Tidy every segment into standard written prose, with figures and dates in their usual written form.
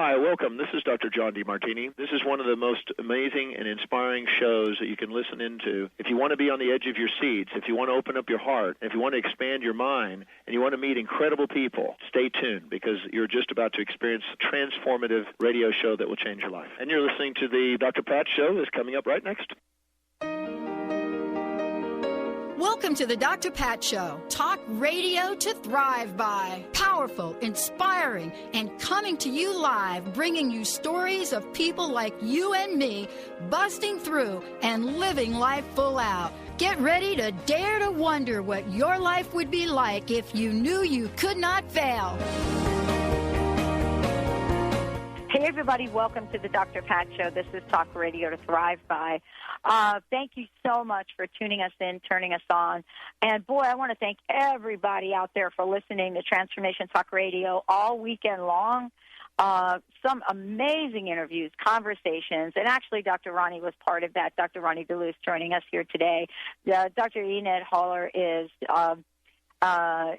Hi, welcome. This is Dr. John DeMartini. This is one of the most amazing and inspiring shows that you can listen into. If you want to be on the edge of your seats, if you want to open up your heart, if you want to expand your mind, and you want to meet incredible people, stay tuned because you're just about to experience a transformative radio show that will change your life. And you're listening to the Dr. Pat Show that's coming up right next. Welcome to the Dr. Pat Show. Talk radio to thrive by. Powerful, inspiring, and coming to you live, bringing you stories of people like you and me busting through and living life full out. Get ready to dare to wonder what your life would be like if you knew you could not fail. Hey, everybody. Welcome to the Dr. Pat Show. This is Talk Radio to Thrive By. Thank you so much for tuning us in, turning us on. And, boy, I want to thank everybody out there for listening to Transformation Talk Radio all weekend long. Some amazing interviews, conversations, and actually Dr. Roni was part of that. Dr. Roni DeLuce joining us here today. Dr. Enid Haller is, I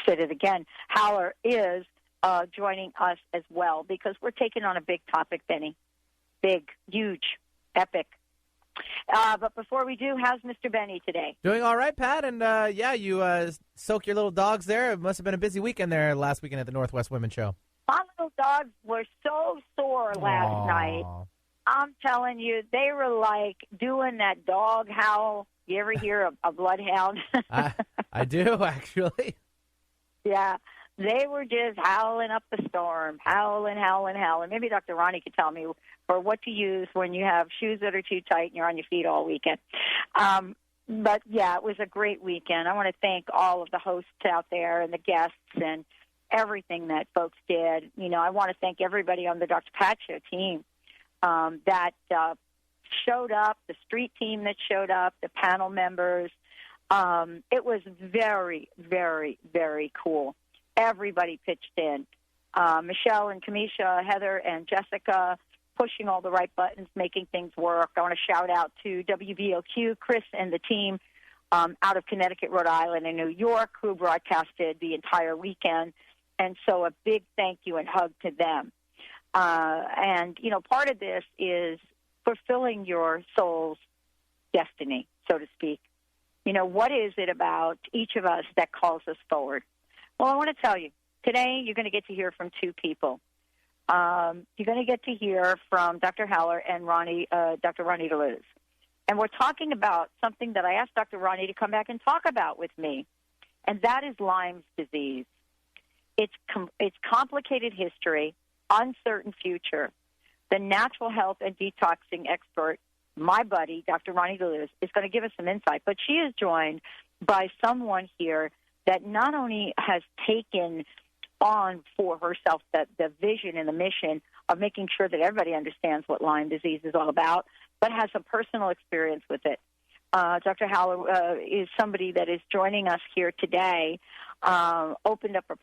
said it again, Haller is joining us as well because we're taking on a big topic, Benny. Big, huge, epic. But before we do, how's Mr. Benny today? Doing all right, Pat. And, you soak your little dogs there. It must have been a busy weekend there last weekend at the Northwest Women's Show. My little dogs were so sore last night. I'm telling you, they were like doing that dog howl. You ever hear a bloodhound? I do, actually. Yeah. They were just howling up the storm, howling. Maybe Dr. Roni could tell me for what to use when you have shoes that are too tight and you're on your feet all weekend. But, yeah, it was a great weekend. I want to thank all of the hosts out there and the guests and everything that folks did. You know, I want to thank everybody on the Dr. Pat Show team that showed up, the street team that showed up, the panel members. It was very, very, very cool. Everybody pitched in. Michelle and Kamisha, Heather and Jessica pushing all the right buttons, making things work. I want to shout out to WBOQ, Chris and the team out of Connecticut, Rhode Island, and New York who broadcasted the entire weekend. And so a big thank you and hug to them. And, you know, part of this is fulfilling your soul's destiny, so to speak. You know, what is it about each of us that calls us forward? Well, I want to tell you, today you're going to get to hear from two people. You're going to get to hear from Dr. Haller and Dr. Roni DeLuce. And we're talking about something that I asked Dr. Roni to come back and talk about with me, and that is Lyme disease. It's complicated history, uncertain future. The natural health and detoxing expert, my buddy, Dr. Roni DeLuce, is going to give us some insight. But she is joined by someone here that not only has taken on for herself the vision and the mission of making sure that everybody understands what Lyme disease is all about, but has a personal experience with it. Dr. Haller is somebody that is joining us here today, opened up a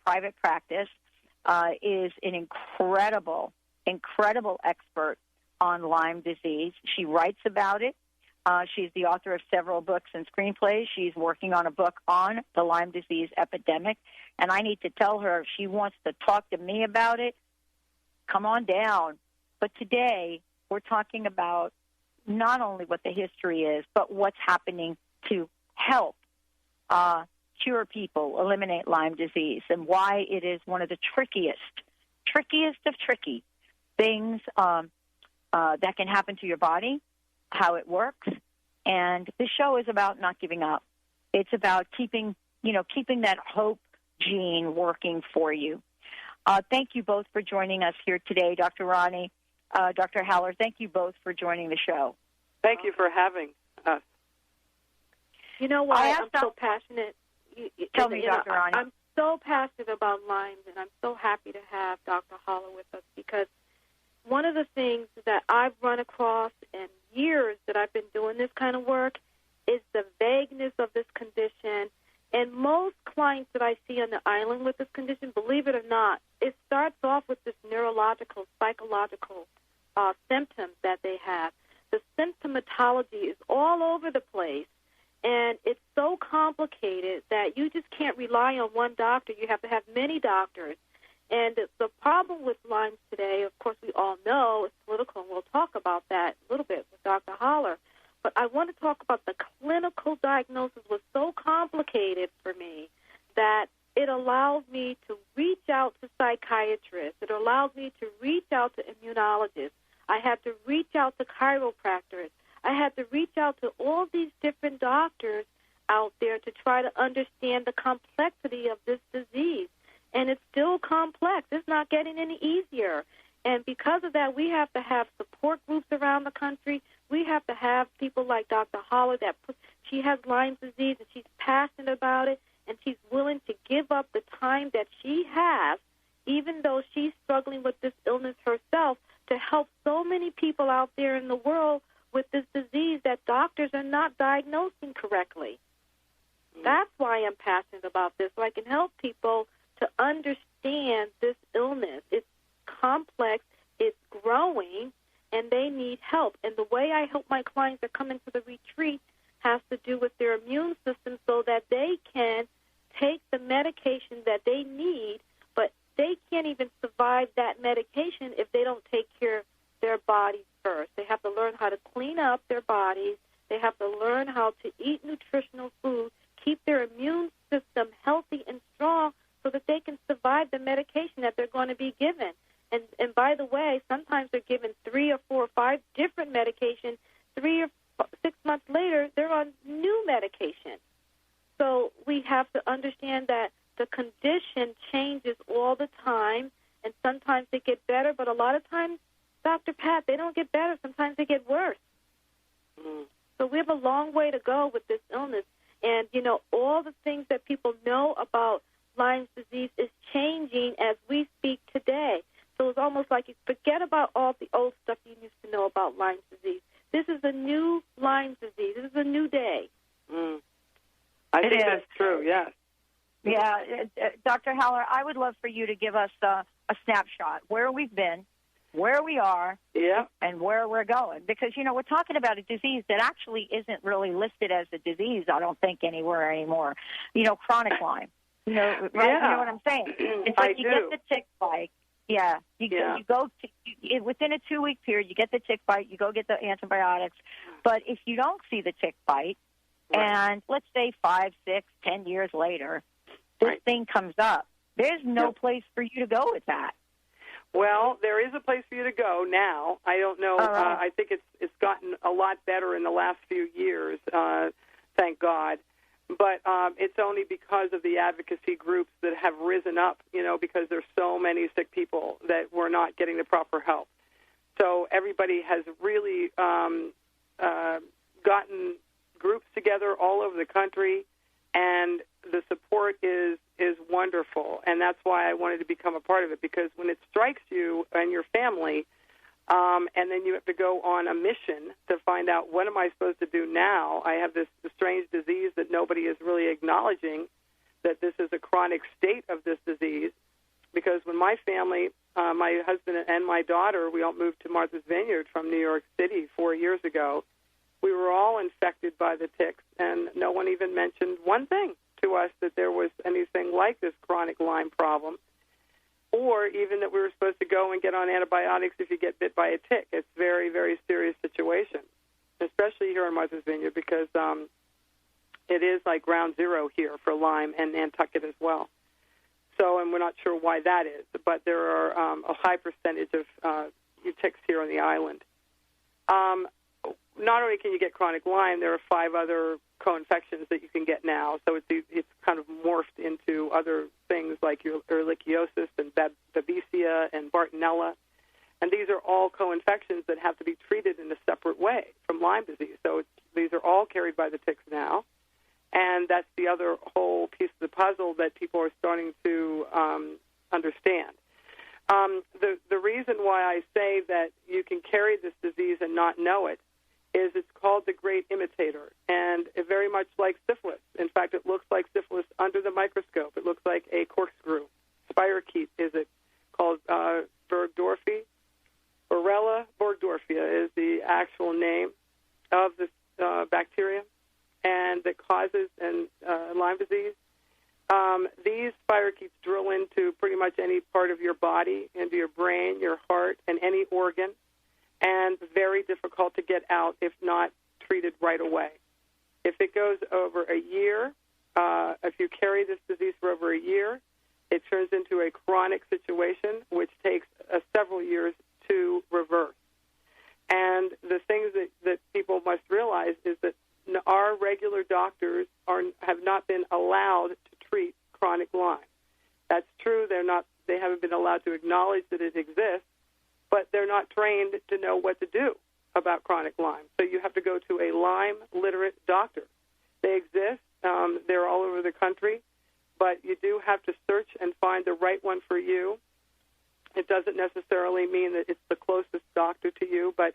private practice, is an incredible expert on Lyme disease. She writes about it. She's the author of several books and screenplays. She's working on a book on the Lyme disease epidemic. And I need to tell her if she wants to talk to me about it, come on down. But today we're talking about not only what the history is, but what's happening to help cure people, eliminate Lyme disease, and why it is one of the trickiest of tricky things that can happen to your body, how it works. And the show is about not giving up. It's about keeping that hope gene working for you. Thank you both for joining us here today, Dr. Roni, Dr. Haller. Thank you both for joining the show. Thank you for having us. You know why I'm so passionate? Tell me, Dr. Roni. I'm so passionate about Lyme, and I'm so happy to have Dr. Haller with us because one of the things that I've run across in years that I've been doing this kind of work is the vagueness of this condition. And most clients that I see on the island with this condition, believe it or not, it starts off with this neurological, psychological symptoms that they have. The symptomatology is all over the place, and it's so complicated that you just can't rely on one doctor. You have to have many doctors. And the problem with Lyme today, of course, we all know it's political, and we'll talk about that a little bit with Dr. Haller. But I want to talk about the clinical diagnosis was so complicated for me that it allowed me to reach out to psychiatrists. It allowed me to reach out to immunologists. I had to reach out to chiropractors. I had to reach out to all these different doctors out there to try to understand the complexity of this disease. And it's still complex. It's not getting any easier. And because of that, we have to have support groups around the country. We have to have people like Dr. Haller she has Lyme disease and she's passionate about it, and she's willing to give up the time that she has, even though she's struggling with this illness herself, to help so many people out there in the world with this disease that doctors are not diagnosing correctly. That's why I'm passionate about this, so I can help people to understand this illness. It's complex, it's growing, and they need help. And the way I help my clients that come into the retreat has to do with their immune system so that they can take the medication that they need, but they can't even survive that medication if they don't take care of their bodies first. They have to learn how to clean up their bodies. They have to learn how to eat nutritional food, keep their immune system healthy and strong so that they can survive the medication that they're going to be given. And by the way, sometimes they're given 3 or 4 or 5 different medications. 3 or 6 months later, they're on new medication. So we have to understand that the condition changes all the time, and sometimes they get better, but a lot of times, Dr. Pat, they don't get better. Sometimes they get worse. So we have a long way to go with this illness. And, you know, all the things that people know about Lyme disease is changing as we speak today. So it's almost like you forget about all the old stuff you used to know about Lyme disease. This is a new Lyme disease. This is a new day. I think that's true, yes. Yeah, Dr. Haller, I would love for you to give us a snapshot where we've been, where we are, and where we're going. Because, you know, we're talking about a disease that actually isn't really listed as a disease, I don't think, anywhere anymore. You know, chronic Lyme. You know, right? You know what I'm saying? It's like you get the tick bite. Yeah, you go to, within a 2-week period, you get the tick bite, you go get the antibiotics. But if you don't see the tick bite, and let's say 5, 6, 10 years later, this thing comes up, there's no place for you to go with that. Well, there is a place for you to go now. I don't know. I think it's gotten a lot better in the last few years, thank God. But it's only because of the advocacy groups that have risen up, you know, because there's so many sick people that were not getting the proper help. So everybody has really gotten groups together all over the country, and the support is wonderful. And that's why I wanted to become a part of it, because when it strikes you and your family, and then you have to go on a mission to find out, what am I supposed to do now? I have this strange disease that nobody is really acknowledging, that this is a chronic state of this disease. Because when my family, my husband and my daughter, we all moved to Martha's Vineyard from New York City 4 years ago, we were all infected by the ticks, and no one even mentioned one thing to us that there was anything like this chronic Lyme problem, or even that we were supposed to go and get on antibiotics if you get bit by a tick. It's a very, very serious situation, especially here in Martha's Vineyard, because it is like ground zero here for Lyme and Nantucket as well. So, and we're not sure why that is, but there are a high percentage of ticks here on the island. Not only can you get chronic Lyme, there are 5 other co-infections that you can get now. So it's kind of morphed into other things like ehrlichiosis and babesia and Bartonella. And these are all co-infections that have to be treated in a separate way from Lyme disease. So these are all carried by the ticks now. And that's the other whole piece of the puzzle that people are starting to understand. The reason why I say that you can carry this disease and not know it is it's called the great imitator, and it very much like syphilis. In fact, it looks like syphilis under the microscope. It looks like a corkscrew. Spirochete is it called Burgdorfia. Borrelia burgdorfia is the actual name of this bacteria, and that causes Lyme disease. These spirochetes drill into pretty much any part of your body, into your brain, your heart, and any organ, and very difficult to get out if not treated right away. If it goes over a year, if you carry this disease for over a year, it turns into a chronic situation, which takes several years to reverse. And the things that people must realize is that our regular doctors have not been allowed to treat chronic Lyme. That's true. They haven't been allowed to acknowledge that it exists, but they're not trained to know what to do about chronic Lyme. So you have to go to a Lyme-literate doctor. They exist. They're all over the country, but you do have to search and find the right one for you. It doesn't necessarily mean that it's the closest doctor to you, but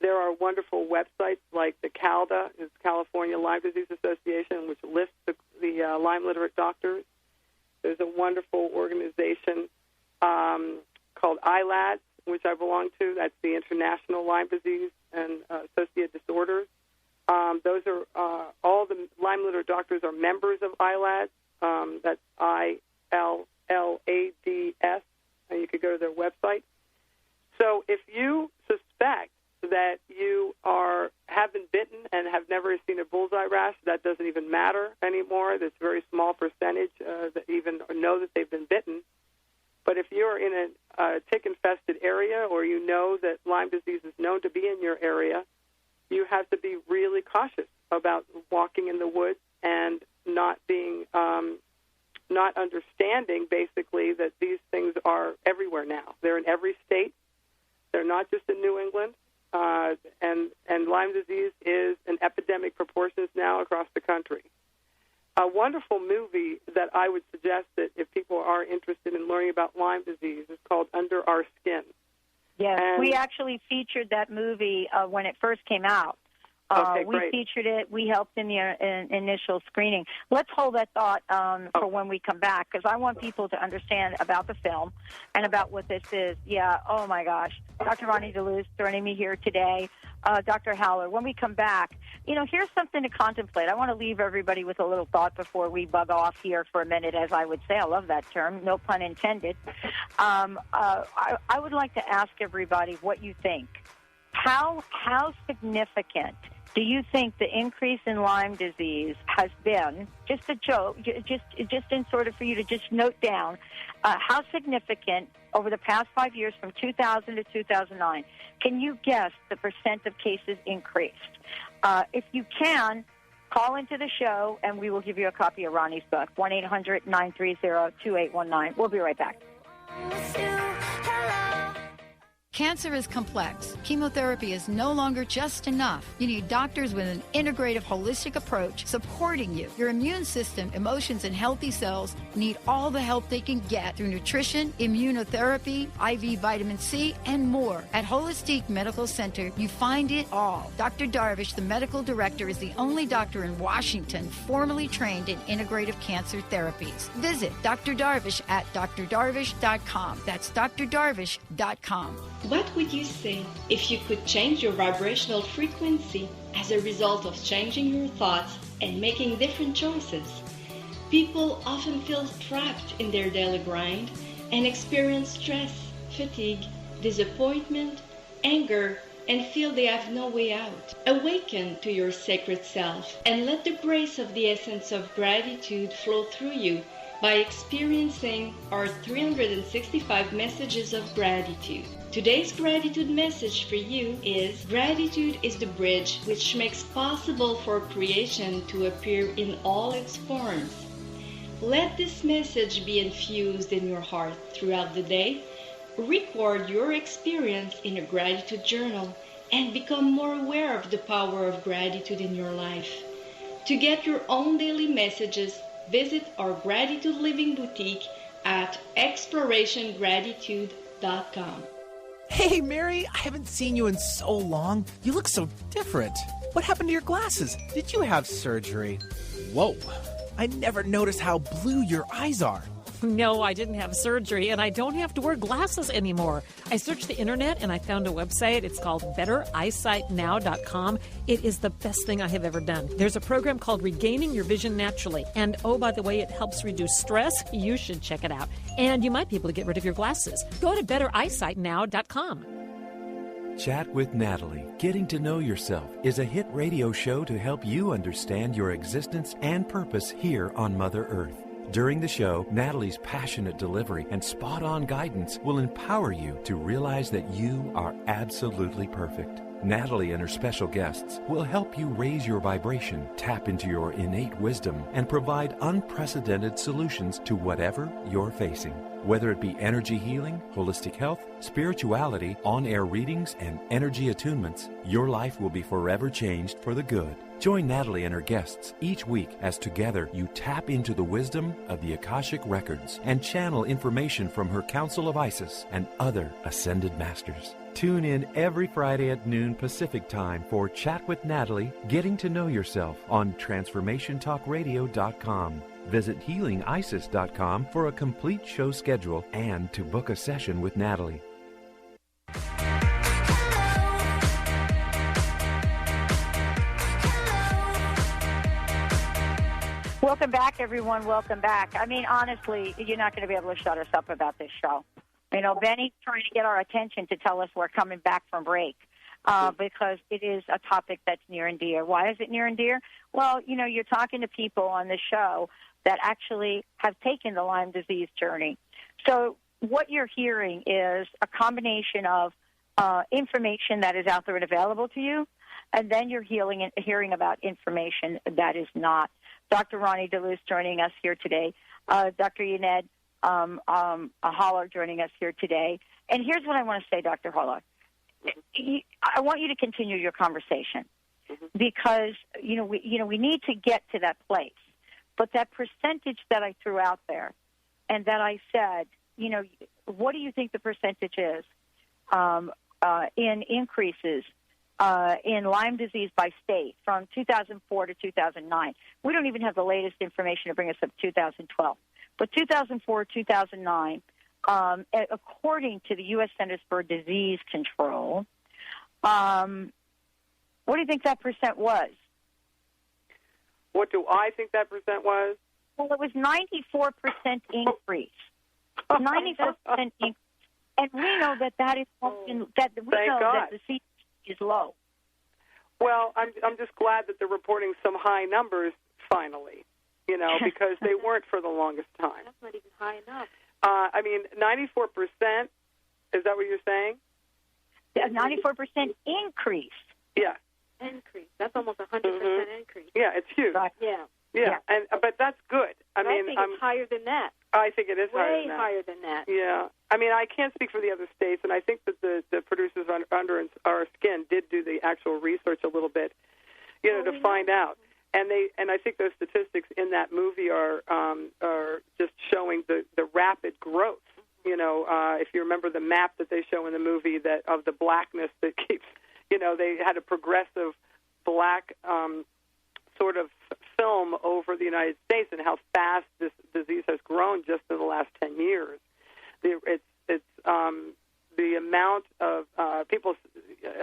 there are wonderful websites like the CALDA, it's California Lyme Disease Association, which lists the Lyme-literate doctors. There's a wonderful organization called ILADS, which I belong to. That's the International Lyme Disease and Associated Disorders. Those are all the Lyme-literate doctors are members of ILADS. That's ILLADS, and you could go to their website. So if you suspect that you have been bitten and have never seen a bullseye rash, that doesn't even matter anymore. There's a very small percentage that even know that they've been bitten. But if you're in a tick-infested area, or you know that Lyme disease is known to be in your area, you have to be really cautious about walking in the woods and not understanding, basically, that these things are everywhere now. They're in every state. They're not just in New England. And Lyme disease is an epidemic proportions now across the country. A wonderful movie that I would suggest that if people are interested in learning about Lyme disease is called Under Our Skin. Yes, we actually featured that movie when it first came out. We featured it. We helped in the initial screening. Let's hold that thought for when we come back, because I want people to understand about the film and about what this is. Yeah, oh, my gosh. Dr. Roni DeLuz joining me here today. Dr. Haller, when we come back, here's something to contemplate. I want to leave everybody with a little thought before we bug off here for a minute, as I would say. I love that term, no pun intended. I would like to ask everybody what you think. How significant do you think the increase in Lyme disease has been? Just a joke, just in sort of for you to just note down, how significant over the past 5 years from 2000 to 2009, can you guess the percent of cases increased? If you can, call into the show and we will give you a copy of Roni's book, 1-800-930-2819. We'll be right back. Cancer is complex. Chemotherapy is no longer just enough. You need doctors with an integrative, holistic approach supporting you. Your immune system, emotions, and healthy cells need all the help they can get through nutrition, immunotherapy, IV vitamin C, and more. At Holistic Medical Center, you find it all. Dr. Darvish, the medical director, is the only doctor in Washington formally trained in integrative cancer therapies. Visit Dr. Darvish at drdarvish.com. That's drdarvish.com. What would you say if you could change your vibrational frequency as a result of changing your thoughts and making different choices? People often feel trapped in their daily grind and experience stress, fatigue, disappointment, anger, and feel they have no way out. Awaken to your sacred self and let the grace of the essence of gratitude flow through you by experiencing our 365 messages of gratitude. Today's gratitude message for you is: gratitude is the bridge which makes possible for creation to appear in all its forms. Let this message be infused in your heart throughout the day. Record your experience in a gratitude journal and become more aware of the power of gratitude in your life. To get your own daily messages, visit our Gratitude Living Boutique at explorationgratitude.com. Hey, Mary, I haven't seen you in so long. You look so different. What happened to your glasses? Did you have surgery? Whoa, I never noticed how blue your eyes are. No, I didn't have surgery, and I don't have to wear glasses anymore. I searched the internet, and I found a website. It's called BetterEyesightNow.com. It is the best thing I have ever done. There's a program called Regaining Your Vision Naturally. And, oh, by the way, it helps reduce stress. You should check it out. And you might be able to get rid of your glasses. Go to BetterEyesightNow.com. Chat with Natalie, Getting to Know Yourself, is a hit radio show to help you understand your existence and purpose here on Mother Earth. During the show, Natalie's passionate delivery and spot-on guidance will empower you to realize that you are absolutely perfect. Natalie and her special guests will help you raise your vibration, tap into your innate wisdom, and provide unprecedented solutions to whatever you're facing. Whether it be energy healing, holistic health, spirituality, on-air readings, and energy attunements, your life will be forever changed for the good. Join Natalie and her guests each week as together you tap into the wisdom of the Akashic Records and channel information from her Council of Isis and other ascended masters. Tune in every Friday at noon Pacific Time for Chat with Natalie, Getting to Know Yourself on TransformationTalkRadio.com. Visit HealingIsis.com for a complete show schedule and to book a session with Natalie. Welcome back, everyone. Welcome back. I mean, honestly, you're not going to be able to shut us up about this show. You know, Benny's trying to get our attention to tell us we're coming back from break because it is a topic that's near and dear. Why is it near and dear? Well, you know, you're talking to people on the show that actually have taken the Lyme disease journey. So what you're hearing is a combination of information that is out there and available to you, and then you're hearing about information that is not. Dr. Roni DeLuce joining us here today. Dr. Enid Haller joining us here today. And here's what I want to say, Dr. Haller. I want you to continue your conversation because we need to get to that place. But that percentage that I threw out there, and that I said, you know, what do you think the percentage is in increases in Lyme disease by state from 2004 to 2009? We don't even have the latest information to bring us up to 2012. But 2004, 2009, according to the U.S. Centers for Disease Control, what do you think that percent was? What do I think that percent was? Well, it was 94% increase. 94% increase. And we know that is often, that the CDC is low. Well, I'm just glad that they're reporting some high numbers finally, you know, because they weren't for the longest time. That's not even high enough. I mean, 94%, is that what you're saying? Yeah, 94% increase. Yeah. Increase. That's almost 100% increase. Yeah, it's huge. Right. Yeah. Yeah, but that's good. I mean, think it's higher than that. I think it is Way higher than that. Yeah. I mean, I can't speak for the other states, and I think that the producers under our skin did do the actual research a little bit, you know, to find out. And I think those statistics in that movie are just showing the rapid growth. You know, if you remember the map that they show in the movie that of the blackness that keeps, you know, they had a progressive black sort of film over the United States and how fast this disease has grown just in the last 10 years. It's the amount of people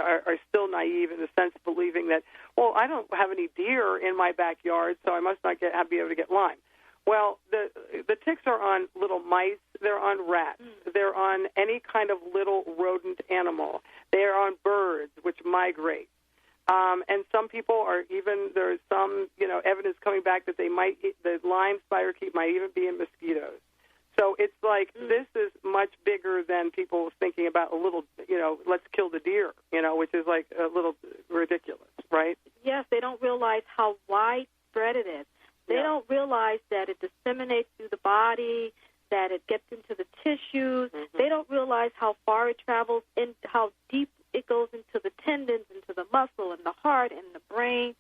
are still naive in the sense of believing that, well, I don't have any deer in my backyard, so I must not be able to get Lyme. Well, the ticks are on little mice. They're on rats. They're on any kind of little rodent animal. They're on birds, which migrate. And some people are even, there's some, you know, evidence coming back that the Lyme spirochete might even be in mosquitoes. So it's like this is much bigger than people thinking about a little, you know, let's kill the deer, you know, which is like a little ridiculous, right? Yes, they don't realize how widespread it is. They don't realize that it disseminates through the body, that it gets into the tissues. They don't realize how far it travels and how deep it goes into the tendons, into the muscle, and the heart, and the brain.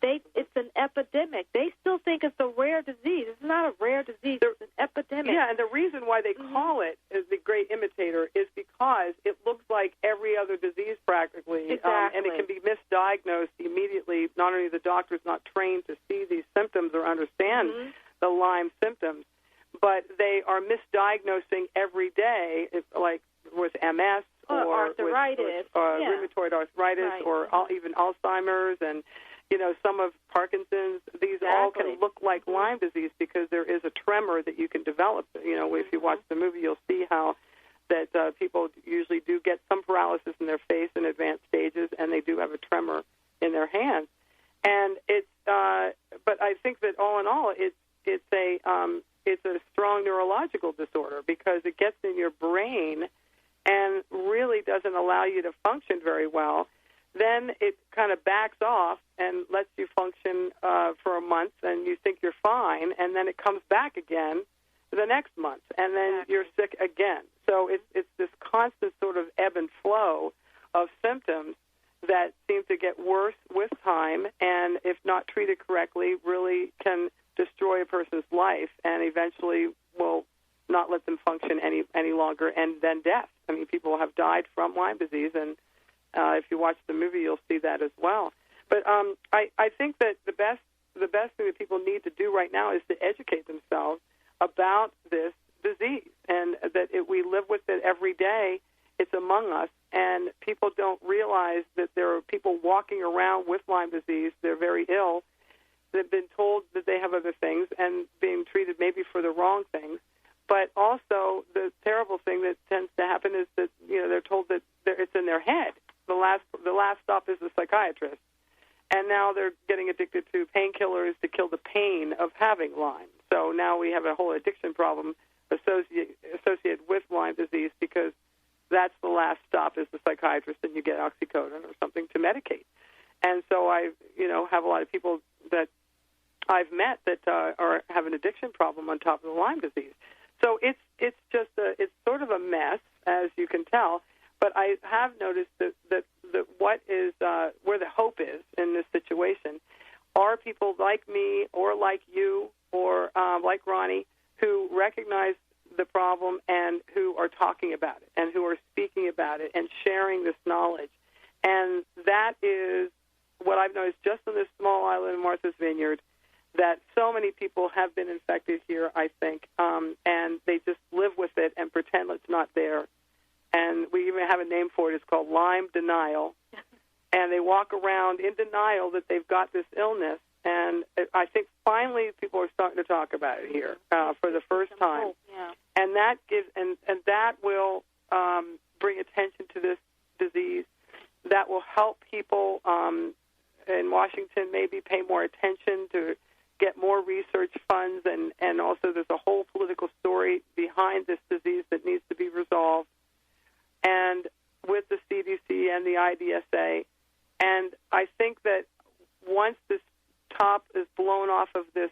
It's an epidemic. They still think it's a rare disease. It's not a rare disease. It's an epidemic. Yeah, and the reason why they call it as the great imitator is because it looks like every other disease practically, exactly. And it can be misdiagnosed immediately. Not only the doctor's not trained to see these symptoms or understand the Lyme symptoms, but they are misdiagnosing every day, like with MS or arthritis, with rheumatoid arthritis, or even Alzheimer's, and some of Parkinson's. These all can look like Lyme disease because there is a tremor that you can develop. If you watch the movie, you'll see how that people usually do get some paralysis in their face in advanced stages, and they do have a tremor in their hands. And it's, but I think that all in all, it's a strong neurological disorder because it gets in your brain and really doesn't allow you to function very well. Then it kind of backs off and lets you function for a month, and you think you're fine, and then it comes back again the next month, and then you're sick again. So it's this constant sort of ebb and flow of symptoms that seem to get worse with time, and if not treated correctly, really can destroy a person's life and eventually will not let them function any longer, and then death. I mean, people have died from Lyme disease, and if you watch the movie, you'll see that as well. But I think that the best thing that people need to do right now is to educate themselves about this disease, and that we live with it every day. It's among us, and people don't realize that there are people walking around with Lyme disease. They're very ill. They've been told that they have other things and being treated maybe for the wrong things. But also the terrible thing that tends to happen is that they're told that it's in their head. The last stop is the psychiatrist, and now they're getting addicted to painkillers to kill the pain of having Lyme. So now we have a whole addiction problem associated with Lyme disease because that's the last stop is the psychiatrist, and you get oxycodone or something to medicate. And so I, have a lot of people that I've met that have an addiction problem on top of the Lyme disease. So it's just it's sort of a mess, as you can tell. But I have noticed that what is where the hope is in this situation are people like me or like you or like Roni who recognize the problem and who are talking about it and who are speaking about it and sharing this knowledge. And that is what I've noticed just on this small island in Martha's Vineyard, that so many people have been infected here, I think, and they just live with it and pretend it's not there. And we even have a name for it. It's called Lyme denial. And they walk around in denial that they've got this illness. And I think finally people are starting to talk about it here for the first time. And that gives and that will bring attention to this disease. That will help people in Washington maybe pay more attention to get more research funds, and also there's a whole political story behind this disease that needs to be resolved, and with the CDC and the IDSA. And I think that once this top is blown off of this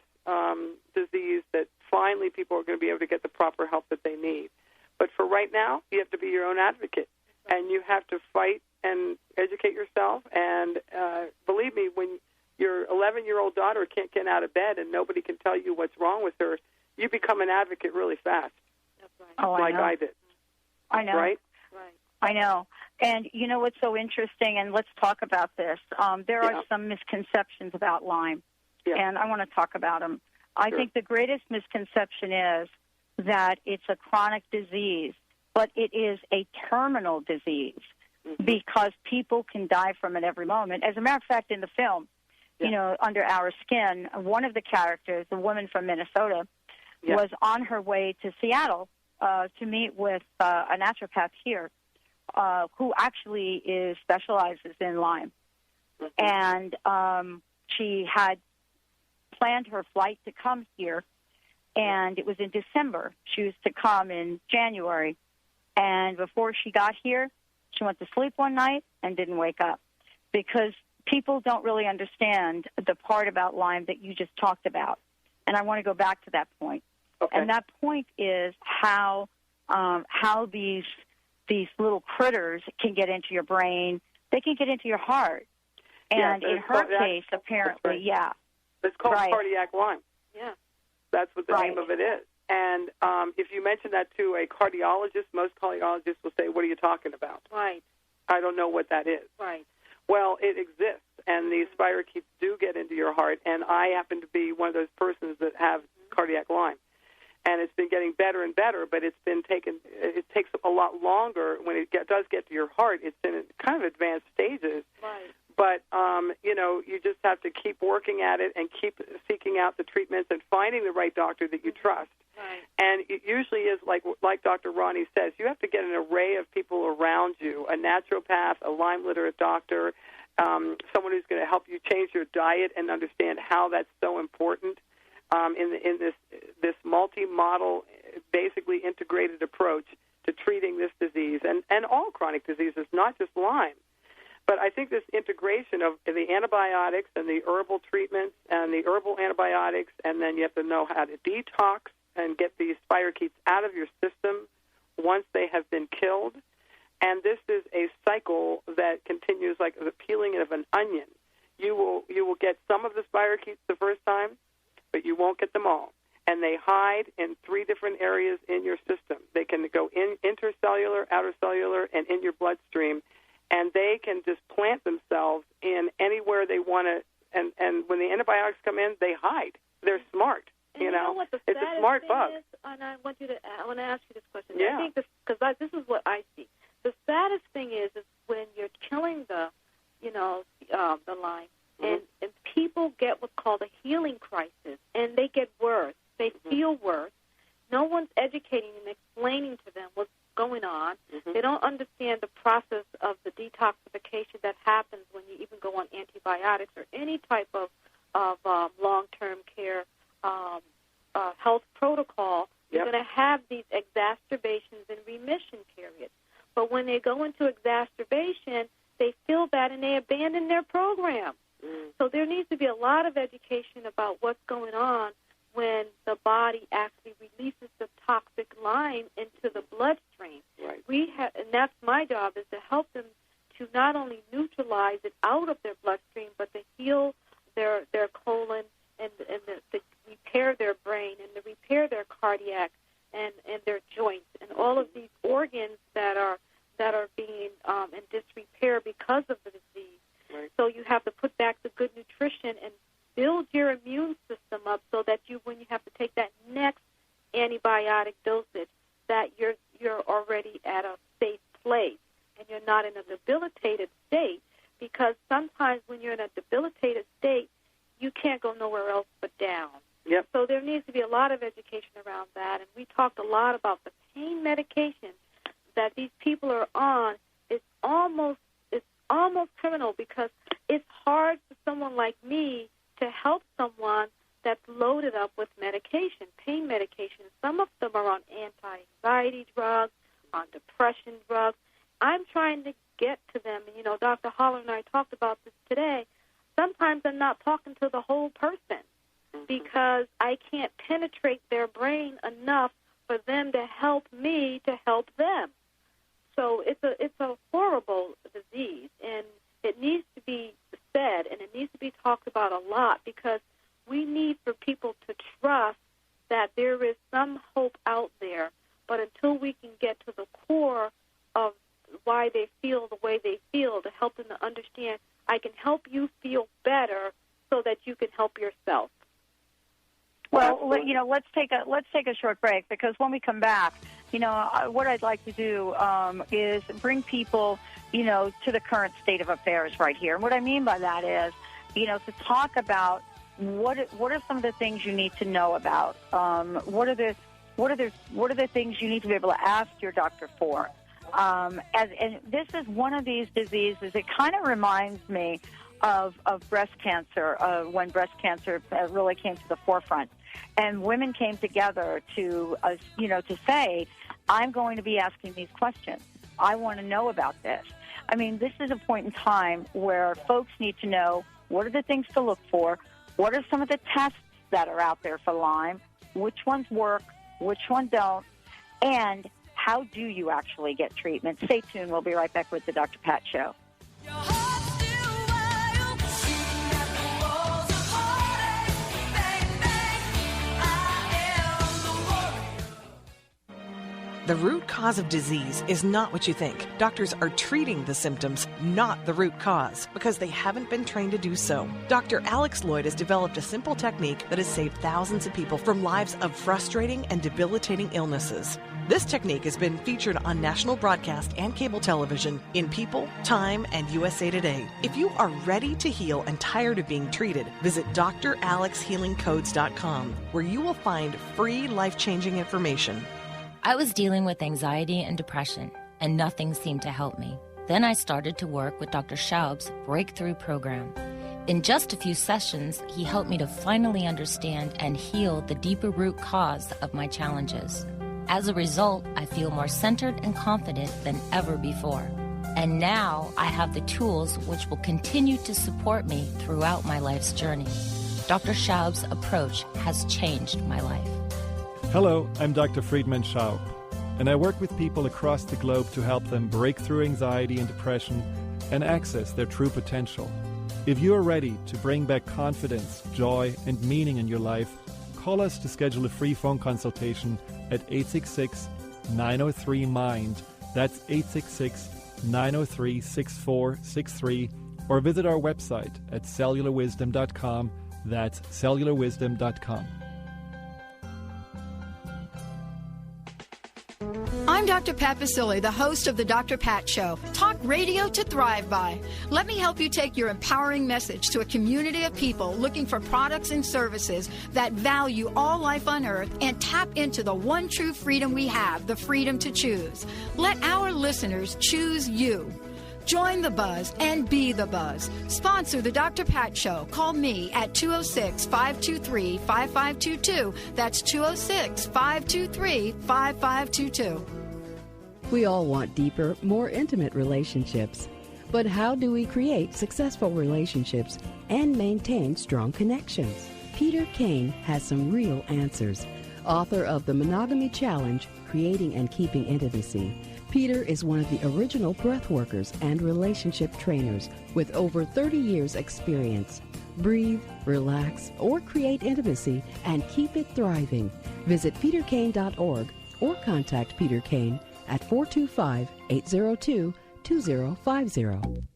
disease, that finally people are going to be able to get the proper help that they need. But for right now, you have to be your own advocate, and you have to fight and educate yourself. And believe me, when your 11-year-old daughter can't get out of bed and nobody can tell you what's wrong with her, you become an advocate really fast. That's right. Oh, like I did. I know. Right? Right. I know. And you know what's so interesting, and let's talk about this. There are some misconceptions about Lyme, and I want to talk about them. I think the greatest misconception is that it's a chronic disease, but it is a terminal disease because people can die from it every moment. As a matter of fact, in the film, Under Our Skin, one of the characters, the woman from Minnesota, was on her way to Seattle to meet with a naturopath here who actually specializes in Lyme. And she had planned her flight to come here, and it was in December. She was to come in January. And before she got here, she went to sleep one night and didn't wake up because people don't really understand the part about Lyme that you just talked about. And I want to go back to that point. Okay. And that point is how these little critters can get into your brain. They can get into your heart. And in her case, apparently, It's called cardiac Lyme. Yeah. That's what the name of it is. And if you mention that to a cardiologist, most cardiologists will say, what are you talking about? Right. I don't know what that is. Right. Well, it exists, and these spirochetes do get into your heart, and I happen to be one of those persons that have cardiac Lyme. and it's been getting better and better, but it takes a lot longer when it does get to your heart. It's in kind of advanced stages. Right. But, you just have to keep working at it and keep seeking out the treatments and finding the right doctor that you trust. Right. And it usually is like Dr. Roni says, you have to get an array of people around you, a naturopath, a Lyme literate doctor, someone who's going to help you change your diet and understand how that's so important in this multi-model, basically integrated approach to treating this disease and all chronic diseases, not just Lyme. But I think this integration of the antibiotics and the herbal treatments and the herbal antibiotics, and then you have to know how to detox and get these spirochetes out of your system once they have been killed. And this is a cycle that continues like the peeling of an onion. You will get some of the spirochetes the first time, but you won't get them all. And they hide in 3 different areas in your system. They can go in intercellular, outer cellular, and in your bloodstream. And they can just plant themselves in anywhere they want to. And when the antibiotics come in, they hide. They're smart. And you know what the it's a smart bug. Is, and I want to ask you this question. Yeah. I think because this is what I see. The saddest thing is when you're killing the Lyme, and people get what's called a healing crisis, and they get worse. They feel worse. No one's educating and explaining to them what's going on. They don't understand the process of the detoxification that happens when you even go on antibiotics or any type of long-term care health protocol. You're going to have these exacerbations and remission periods. But when they go into exacerbation, they feel bad and they abandon their program. So there needs to be a lot of education about what's going on when the body actually releases the toxic Lyme into the bloodstream. Right. And that's my job, is to help them to not only neutralize it out of their bloodstream, but to heal their colon and to repair their brain and to repair their cardiac and their joints and all of these organs that are being in disrepair because of the disease. Right. So you have to put back the good nutrition and build your immune system up so that when you have to take that next antibiotic dosage, that you're already at a safe place and you're not in a debilitated state, because sometimes when you're in a debilitated state, you can't go nowhere else but down. Yep. So there needs to be a lot of education around that, and we talked a lot about the pain medication that these people are on. It's almost criminal, because it's hard for someone like me to help someone that's loaded up with medication, pain medication. Some of them are on anti-anxiety drugs, on depression drugs. I'm trying to get to them. And, Dr. Haller and I talked about this today. Sometimes I'm not talking to the whole person because I can't penetrate their brain enough for them to help me to help them. So it's a horrible disease, and it needs to be said, and it needs to be talked about a lot, because we need for people to trust that there is some hope out there. But until we can get to the core of why they feel the way they feel, to help them to understand, I can help you feel better so that you can help yourself. Well, let's take a short break, because when we come back, what I'd like to do is bring people, to the current state of affairs right here. And what I mean by that is, to talk about what are some of the things you need to know about. What are the things you need to be able to ask your doctor for. And this is one of these diseases. It kind of reminds me of breast cancer, when breast cancer really came to the forefront. And women came together to say, I'm going to be asking these questions. I want to know about this. I mean, this is a point in time where folks need to know, what are the things to look for? What are some of the tests that are out there for Lyme? Which ones work? Which ones don't? And how do you actually get treatment? Stay tuned. We'll be right back with the Dr. Pat Show. The root cause of disease is not what you think. Doctors are treating the symptoms, not the root cause, because they haven't been trained to do so. Dr. Alex Lloyd has developed a simple technique that has saved thousands of people from lives of frustrating and debilitating illnesses. This technique has been featured on national broadcast and cable television in People, Time, and USA Today. If you are ready to heal and tired of being treated, visit dralexhealingcodes.com, where you will find free life-changing information. I was dealing with anxiety and depression, and nothing seemed to help me. Then I started to work with Dr. Schaub's Breakthrough Program. In just a few sessions, he helped me to finally understand and heal the deeper root cause of my challenges. As a result, I feel more centered and confident than ever before. And now I have the tools which will continue to support me throughout my life's journey. Dr. Schaub's approach has changed my life. Hello, I'm Dr. Friedman Schaub, and I work with people across the globe to help them break through anxiety and depression and access their true potential. If you are ready to bring back confidence, joy, and meaning in your life, call us to schedule a free phone consultation at 866-903-MIND. That's 866-903-6463, or visit our website at cellularwisdom.com. That's cellularwisdom.com. I'm Dr. Pat Baccili, the host of the Dr. Pat Show, talk radio to thrive by. Let me help you take your empowering message to a community of people looking for products and services that value all life on earth and tap into the one true freedom we have, the freedom to choose. Let our listeners choose you. Join the buzz and be the buzz. Sponsor the Dr. Pat Show. Call me at 206-523-5522. That's 206-523-5522. We all want deeper, more intimate relationships. But how do we create successful relationships and maintain strong connections? Peter Kane has some real answers. Author of The Monogamy Challenge, Creating and Keeping Intimacy. Peter is one of the original breathworkers and relationship trainers with over 30 years' experience. Breathe, relax, or create intimacy and keep it thriving. Visit peterkane.org or contact Peter Kane at 425-802-2050.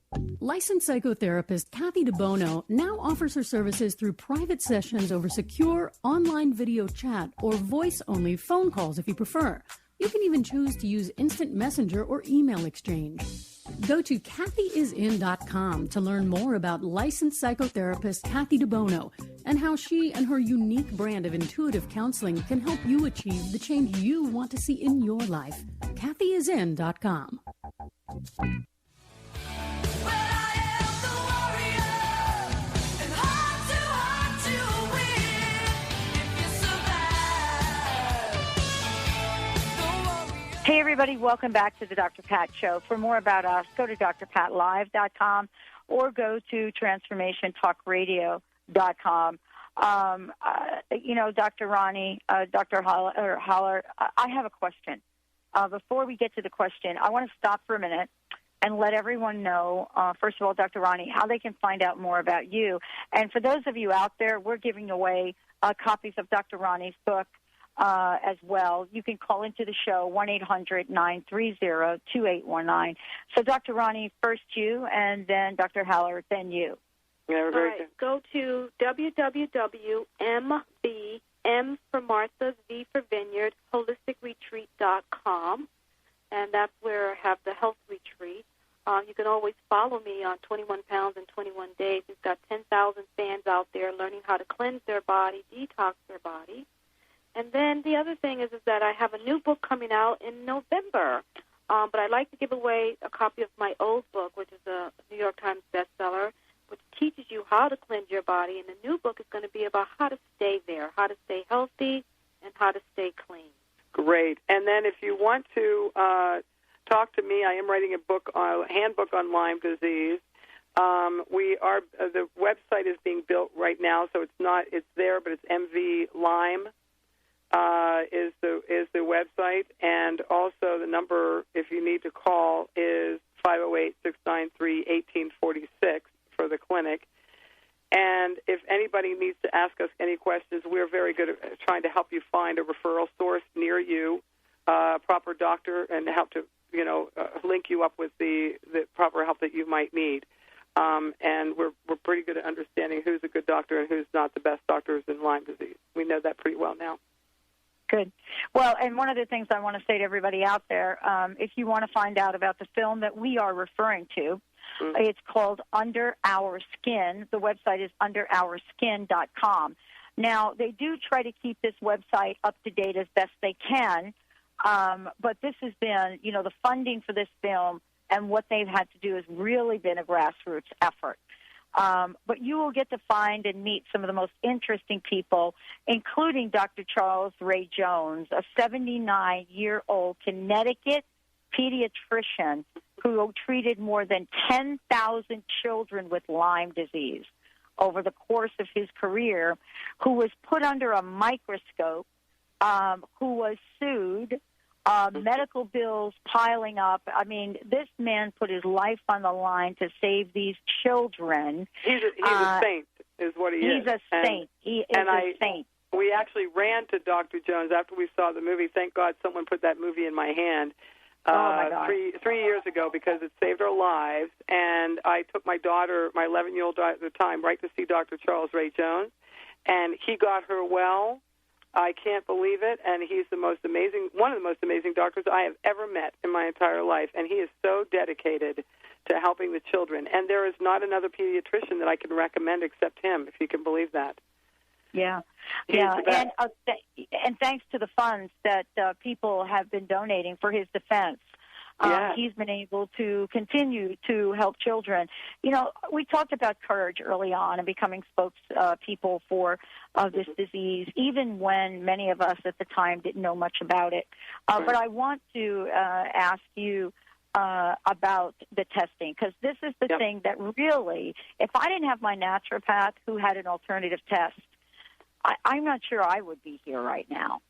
Licensed psychotherapist Kathy DeBono now offers her services through private sessions over secure online video chat or voice-only phone calls if you prefer. You can even choose to use instant messenger or email exchange. Go to kathyisin.com to learn more about licensed psychotherapist Kathy DeBono and how she and her unique brand of intuitive counseling can help you achieve the change you want to see in your life. kathyisin.com. Hey, everybody. Welcome back to the Dr. Pat Show. For more about us, go to drpatlive.com or go to transformationtalkradio.com. Dr. Roni, Dr. Haller, I have a question. Before we get to the question, I want to stop for a minute and let everyone know, first of all, Dr. Roni, how they can find out more about you. And for those of you out there, we're giving away copies of Dr. Roni's book, as well. You can call into the show, 1-800-930-2819. So, Dr. Roni, first you, and then Dr. Haller, then you. Yeah, all right. Go to www.MB, M for Martha, V for Vineyard, holisticretreat.com, and that's where I have the health retreat. You can always follow me on 21 Pounds in 21 Days. We've got 10,000 fans out there learning how to cleanse their body, detox their body. And then the other thing is that I have a new book coming out in November, but I'd like to give away a copy of my old book, which is a New York Times bestseller, which teaches you how to cleanse your body. And the new book is going to be about how to stay there, how to stay healthy, and how to stay clean. Great. And then if you want to talk to me, I am writing a book, a handbook on Lyme disease. The website is being built right now, so it's there, but it's MV Lyme. Is the website, and also the number, if you need to call, is 508-693-1846 for the clinic. And if anybody needs to ask us any questions, we're very good at trying to help you find a referral source near you, proper doctor and help to, link you up with the proper help that you might need. And we're pretty good at understanding who's a good doctor and who's not the best doctors in Lyme disease. We know that pretty well now. Good. Well, and one of the things I want to say to everybody out there, if you want to find out about the film that we are referring to, it's called Under Our Skin. The website is underourskin.com. Now, they do try to keep this website up to date as best they can, but this has been, the funding for this film and what they've had to do has really been a grassroots effort. But you will get to find and meet some of the most interesting people, including Dr. Charles Ray Jones, a 79-year-old Connecticut pediatrician who treated more than 10,000 children with Lyme disease over the course of his career, who was put under a microscope, who was sued, medical bills piling up. I mean, this man put his life on the line to save these children. He's a saint, is what he is. He's a saint. He is a saint. We actually ran to Dr. Jones after we saw the movie. Thank God someone put that movie in my hand. My God. 3 years ago, because it saved our lives. And I took my daughter, my 11-year-old daughter at the time, right to see Dr. Charles Ray Jones, and he got her well. I can't believe it, and he's one of the most amazing doctors I have ever met in my entire life, and he is so dedicated to helping the children. And there is not another pediatrician that I can recommend except him, if you can believe that. Yeah, and thanks to the funds that people have been donating for his defense, he's been able to continue to help children. We talked about courage early on and becoming spokespeople for this disease, even when many of us at the time didn't know much about it. But I want to ask you about the testing, because this is the thing that really, if I didn't have my naturopath who had an alternative test, I'm not sure I would be here right now.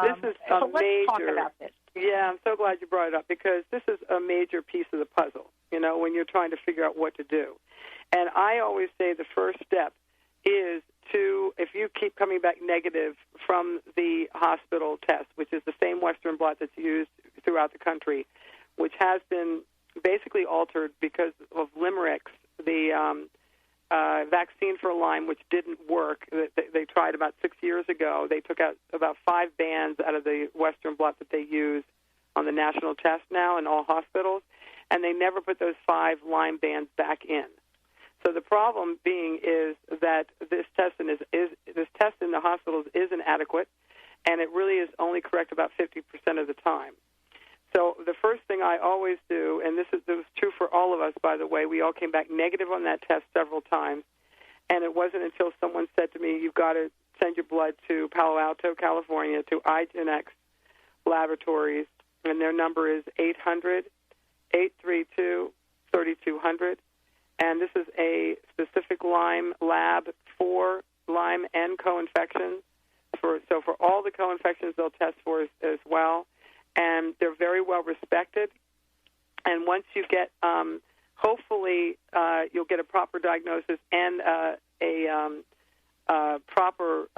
This is so let's talk about this. Yeah, I'm so glad you brought it up, because this is a major piece of the puzzle, when you're trying to figure out what to do. And I always say the first step is if you keep coming back negative from the hospital test, which is the same Western blot that's used throughout the country, which has been basically altered because of limericks, the vaccine for Lyme, which didn't work. They tried about 6 years ago. They took out about 5 bands out of the Western blot that they use on the national test now in all hospitals, and they never put those 5 Lyme bands back in. So the problem being is that this test in the hospitals is inadequate, and it really is only correct about 50% of the time. So the first thing I always do, and this was true for all of us, by the way, we all came back negative on that test several times, and it wasn't until someone said to me, you've got to send your blood to Palo Alto, California, to Igenex Laboratories, and their number is 800-832-3200, and this is a specific Lyme lab for Lyme and co-infections. So for all the co-infections, they'll test for as well. And they're very well respected. And once you get, hopefully, you'll get a proper diagnosis and proper,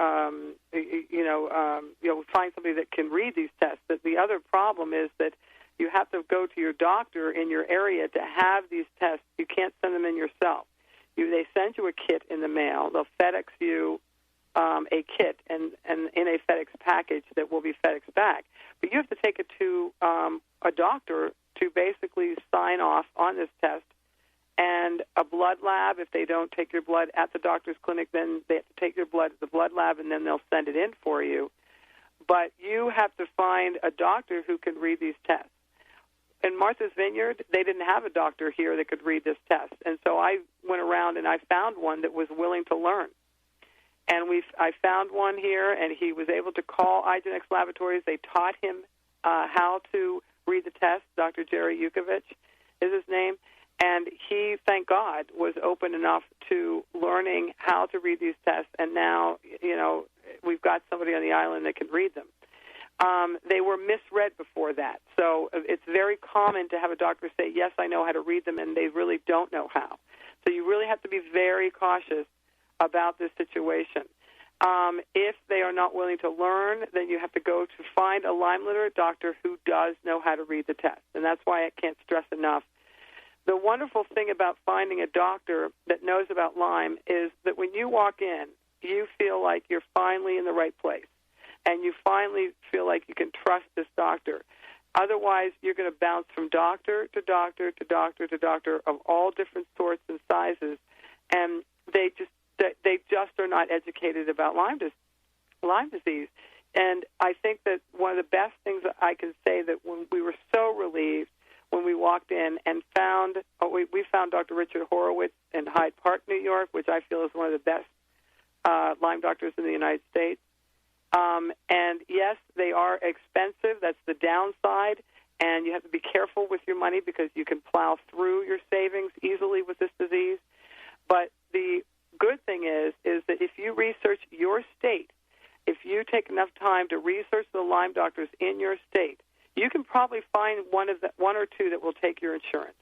you'll find somebody that can read these tests. But the other problem is that you have to go to your doctor in your area to have these tests. You can't send them in yourself. They send you a kit in the mail. They'll FedEx you a kit and in a FedEx package that will be FedExed back. But you have to take it to a doctor to basically sign off on this test. And a blood lab, if they don't take your blood at the doctor's clinic, then they have to take your blood at the blood lab, and then they'll send it in for you. But you have to find a doctor who can read these tests. In Martha's Vineyard, they didn't have a doctor here that could read this test. And so I went around and I found one that was willing to learn. And I found one here, and he was able to call Igenex Laboratories. They taught him how to read the test. Dr. Jerry Yukovich is his name. And he, thank God, was open enough to learning how to read these tests. And now, we've got somebody on the island that can read them. They were misread before that. So it's very common to have a doctor say, yes, I know how to read them, and they really don't know how. So you really have to be very cautious about this situation. If they are not willing to learn, then you have to go to find a Lyme literate doctor who does know how to read the test. And that's why I can't stress enough. The wonderful thing about finding a doctor that knows about Lyme is that when you walk in, you feel like you're finally in the right place. And you finally feel like you can trust this doctor. Otherwise, you're going to bounce from doctor to doctor to doctor to doctor of all different sorts and sizes. And they just are not educated about Lyme disease. And I think that one of the best things that I can say that when we were so relieved when we walked in and found Dr. Richard Horowitz in Hyde Park, New York, which I feel is one of the best Lyme doctors in the United States. And yes, they are expensive. That's the downside. And you have to be careful with your money because you can plow through your savings easily with this disease. But the good thing is that if you research your state, if you take enough time to research the Lyme doctors in your state, you can probably find one or two that will take your insurance.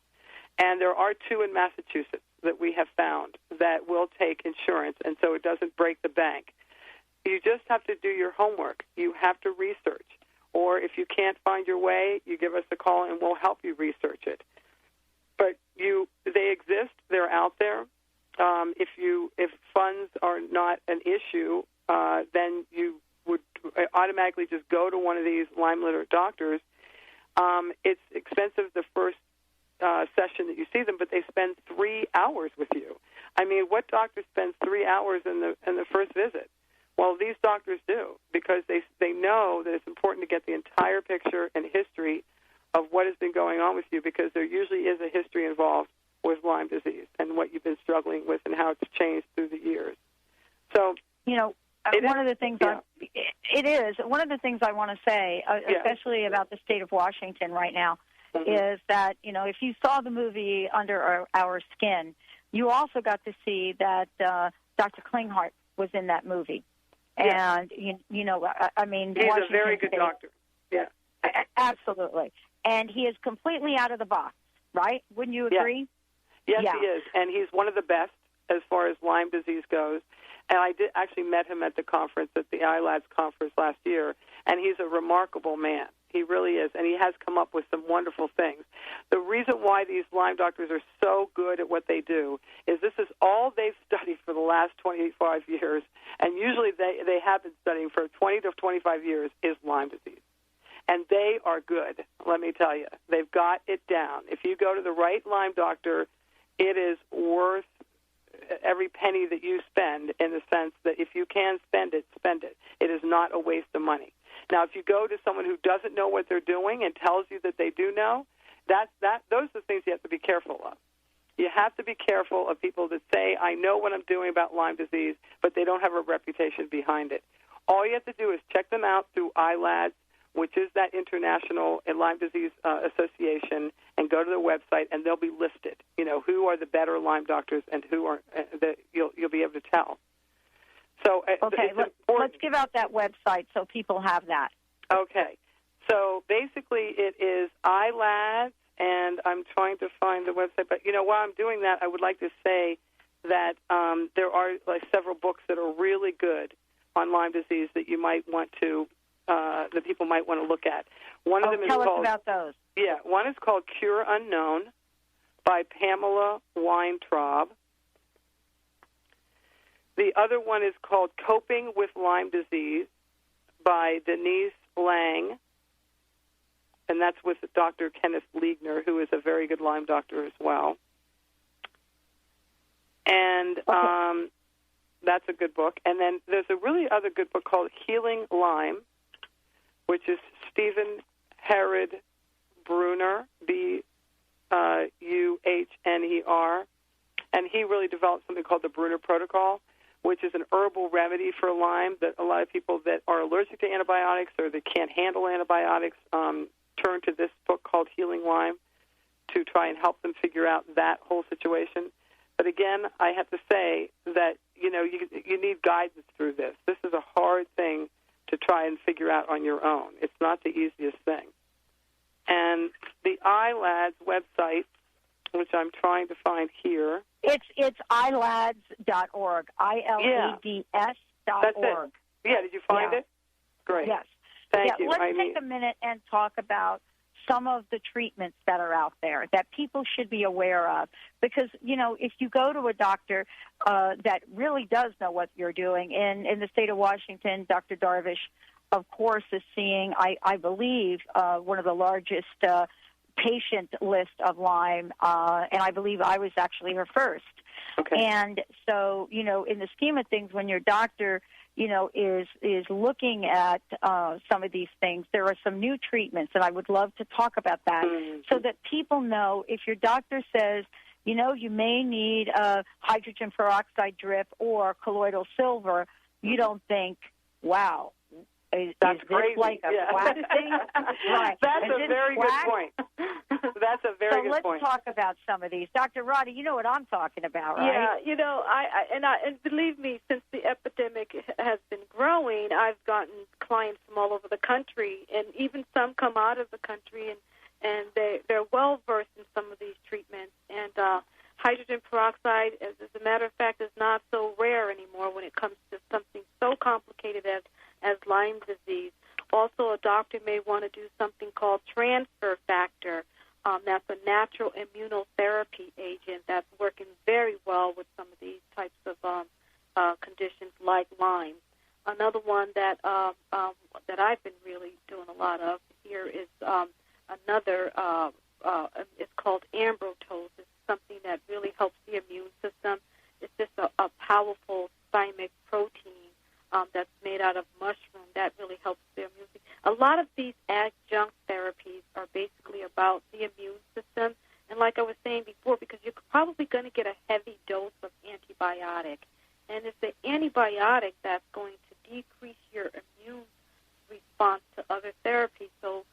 And there are two in Massachusetts that we have found that will take insurance, and so it doesn't break the bank. You just have to do your homework. You have to research. Or if you can't find your way, you give us a call and we'll help you research it. But they exist. They're out there. If funds are not an issue, then you would automatically just go to one of these Lyme literate doctors. It's expensive the first session that you see them, but they spend 3 hours with you. I mean, what doctor spends 3 hours in the first visit? Well, these doctors do, because they know that it's important to get the entire picture and history of what has been going on with you, because there usually is a history involved with Lyme disease and what you've been struggling with and how it's changed through the years. So, one of the things one of the things I want to say, especially about the state of Washington right now, is that, if you saw the movie Under Our Skin, you also got to see that Dr. Klinghardt was in that movie. Yeah. And, I mean, he's Washington a very good doctor. Yeah. Absolutely. And he is completely out of the box, right? Wouldn't you agree? Yes, he is. And he's one of the best as far as Lyme disease goes. And I actually met him at the conference, at the ILADS conference last year, and he's a remarkable man. He really is, and he has come up with some wonderful things. The reason why these Lyme doctors are so good at what they do is this is all they've studied for the last 25 years, and usually they have been studying for 20 to 25 years, is Lyme disease. And they are good, let me tell you. They've got it down. If you go to the right Lyme doctor, it is worth every penny that you spend, in the sense that if you can spend it, spend it. It is not a waste of money. Now, if you go to someone who doesn't know what they're doing and tells you that they do know, those are the things you have to be careful of. You have to be careful of people that say, I know what I'm doing about Lyme disease, but they don't have a reputation behind it. All you have to do is check them out through ILADS, which is that International Lyme Disease Association, and go to their website, and they'll be listed. Who are the better Lyme doctors and who are that you'll be able to tell. So okay, let's give out that website so people have that. Okay. So basically it is ILADS, and I'm trying to find the website. But, while I'm doing that, I would like to say that there are several books that are really good on Lyme disease that you might want to, that people might want to look at. One of them is called... Tell us about those. Yeah, one is called Cure Unknown by Pamela Weintraub. The other one is called Coping with Lyme Disease by Denise Lang, and that's with Dr. Kenneth Liegner, who is a very good Lyme doctor as well. And that's a good book. And then there's a really other good book called Healing Lyme, which is Stephen Herod Bruner, Buhner, and he really developed something called the Bruner Protocol, which is an herbal remedy for Lyme that a lot of people that are allergic to antibiotics or that can't handle antibiotics turn to this book called Healing Lyme to try and help them figure out that whole situation. But again, I have to say that, you need guidance through this. This is a hard thing to try and figure out on your own. It's not the easiest thing. And the ILADS website, which I'm trying to find here. It's ilads.org, ILADS.org. That's it. Yeah, did you find it? Great. Yes. Thank you. Let's take a minute and talk about some of the treatments that are out there that people should be aware of. Because, if you go to a doctor that really does know what you're doing, in the state of Washington, Dr. Darvish, of course, is seeing, I believe, one of the largest patient list of Lyme, and I believe I was actually her first. Okay. And so, in the scheme of things, when your doctor is looking at some of these things, there are some new treatments, and I would love to talk about that so that people know if your doctor says, you may need a hydrogen peroxide drip or colloidal silver, you don't think, wow, that's is crazy. This like a quack thing? Right. That's a very good point. That's a very good point. So let's talk about some of these. Dr. Roni, you know what I'm talking about, right? Yeah, and believe me, since the epidemic has been growing, I've gotten clients from all over the country, and even some come out of the country, and they're well versed in some of these treatments. And hydrogen peroxide, as a matter of fact, is not so rare anymore when it comes to something so complicated as Lyme disease. Also, a doctor may want to do something called transfer factor. That's a natural immunotherapy agent that's working very well with some of these types of conditions like Lyme. Another one that I've been really doing a lot of here is it's called ambrotose. It's something that really helps the immune system. It's just a powerful thymic protein that's made out of mushroom that really helps the immune system. A lot of these adjunct therapies are basically about the immune system. And like I was saying before, because you're probably going to get a heavy dose of antibiotic. And it's the antibiotic that's going to decrease your immune response to other therapies. So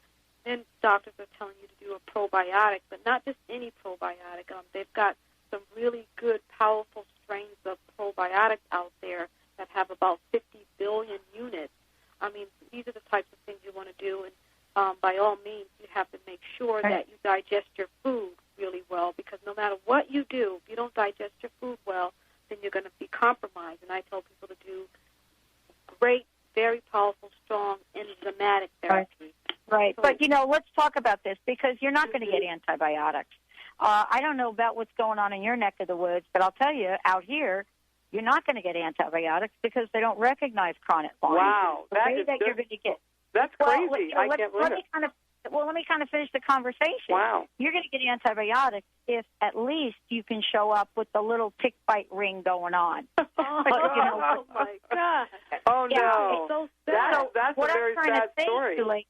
then doctors are telling you to do a probiotic, but not just any probiotic. They've got some really good, powerful strains of probiotics out there that have about 50 billion units. I mean, these are the types of things you want to do, and by all means, you have to make sure that you digest your food really well, because no matter what you do, if you don't digest your food well, then you're going to be compromised. And I tell people to do great, very powerful, strong enzymatic therapy. Right. So, but, let's talk about this, because you're not going to get antibiotics. I don't know about what's going on in your neck of the woods, but I'll tell you, out here, you're not going to get antibiotics because they don't recognize chronic Lyme. Wow. You're going to get. That's crazy. I can't believe it. Let me kind of finish the conversation. Wow. You're going to get antibiotics if at least you can show up with the little tick bite ring going on. Oh my God. Oh, yeah, no. So sad. That's a very sad story. What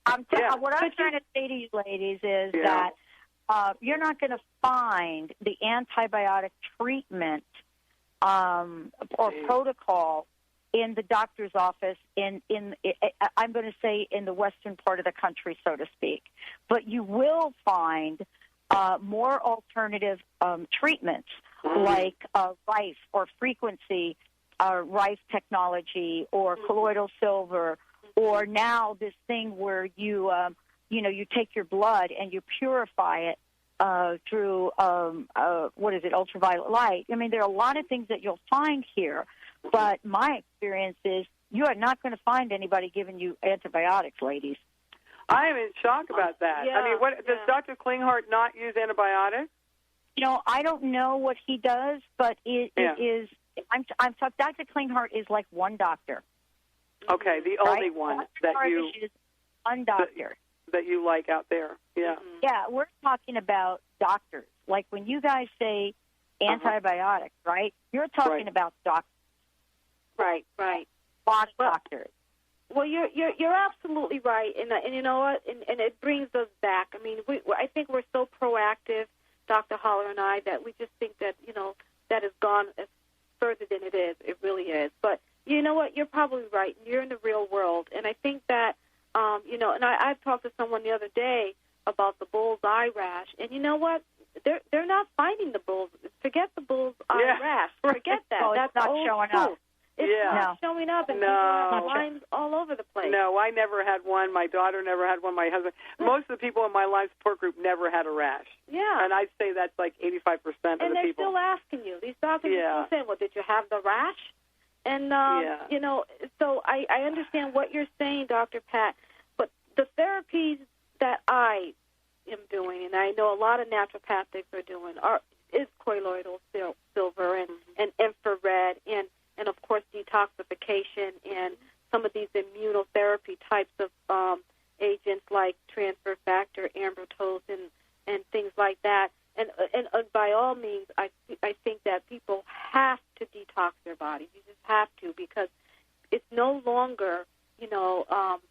I'm trying to say to you ladies is that you're not going to find the antibiotic treatment or protocol in the doctor's office I'm going to say in the western part of the country, so to speak. But you will find more alternative treatments like Rife or frequency Rife technology or colloidal silver, or now this thing where you take your blood and you purify it through ultraviolet light. I mean, there are a lot of things that you'll find here, but my experience is you are not going to find anybody giving you antibiotics, ladies. I am in shock about that. Yeah, I mean, does Dr. Klinghardt not use antibiotics? I don't know what he does, but it is. I'm talking. Dr. Klinghardt is like one doctor. Okay, the only one that you is one doctor that you like out there. Yeah. Yeah, we're talking about doctors. Like when you guys say antibiotics, right? You're talking about doctors. Right. A lot of doctors. Well, you're absolutely right, and you know what? And it brings us back. I mean, I think we're so proactive, Dr. Haller and I, that we just think that that has gone as further than it is. It really is. But you know what? You're probably right. You're in the real world, and I think that and I've talked to someone the other day about the bullseye rash, and you know what? They're not finding the bulls. Forget the bullseye rash. Forget that. Oh, That's not old showing school. up. It's not showing up, and people have lines all over the place. No, I never had one. My daughter never had one. My husband. Most of the people in my Lyme support group never had a rash. Yeah. And I'd say that's like 85% of the people. And they're still asking you. These doctors are still saying, well, did you have the rash? And, so I understand what you're saying, Dr. Pat, but the therapies that I am doing, and I know a lot of naturopathics are doing, is colloidal silver and infrared and, of course, detoxification and some of these immunotherapy types of agents like transfer factor, ambrotose, and things like that. And by all means, I think that people have to detox their bodies. You just have to, because it's no longer,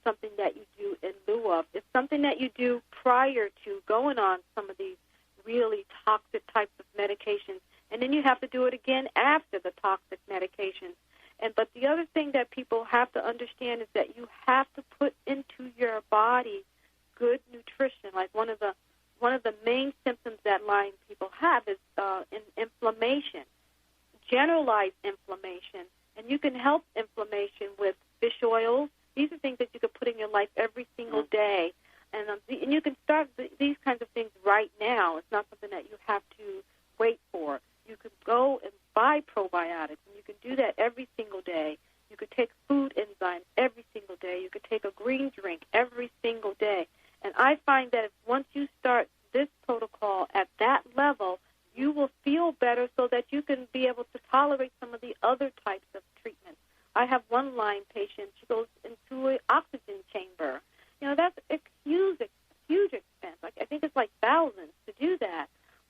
something that you do in lieu of. It's something that you do prior to going on some of these really toxic types of medications, and then you have to do it again after the toxic medications. But the other thing that people have to understand is that you have to put into your body good nutrition. Like one of the main symptoms that Lyme people have is inflammation, generalized inflammation, and you can help inflammation with fish oils. These are things that you can put in your life every single day, and you can start these kinds of things right now. It's not something that you have to wait for. You could go and buy probiotics, and you can do that every single day. You could take food enzymes every single day. You could take a green drink every single day. And I find that once you start this protocol at that level, you will feel better so that you can be able to tolerate some of the other types of treatments. I have one Lyme patient. She goes into an oxygen chamber. That's a huge expense. I think it's like thousands to do that.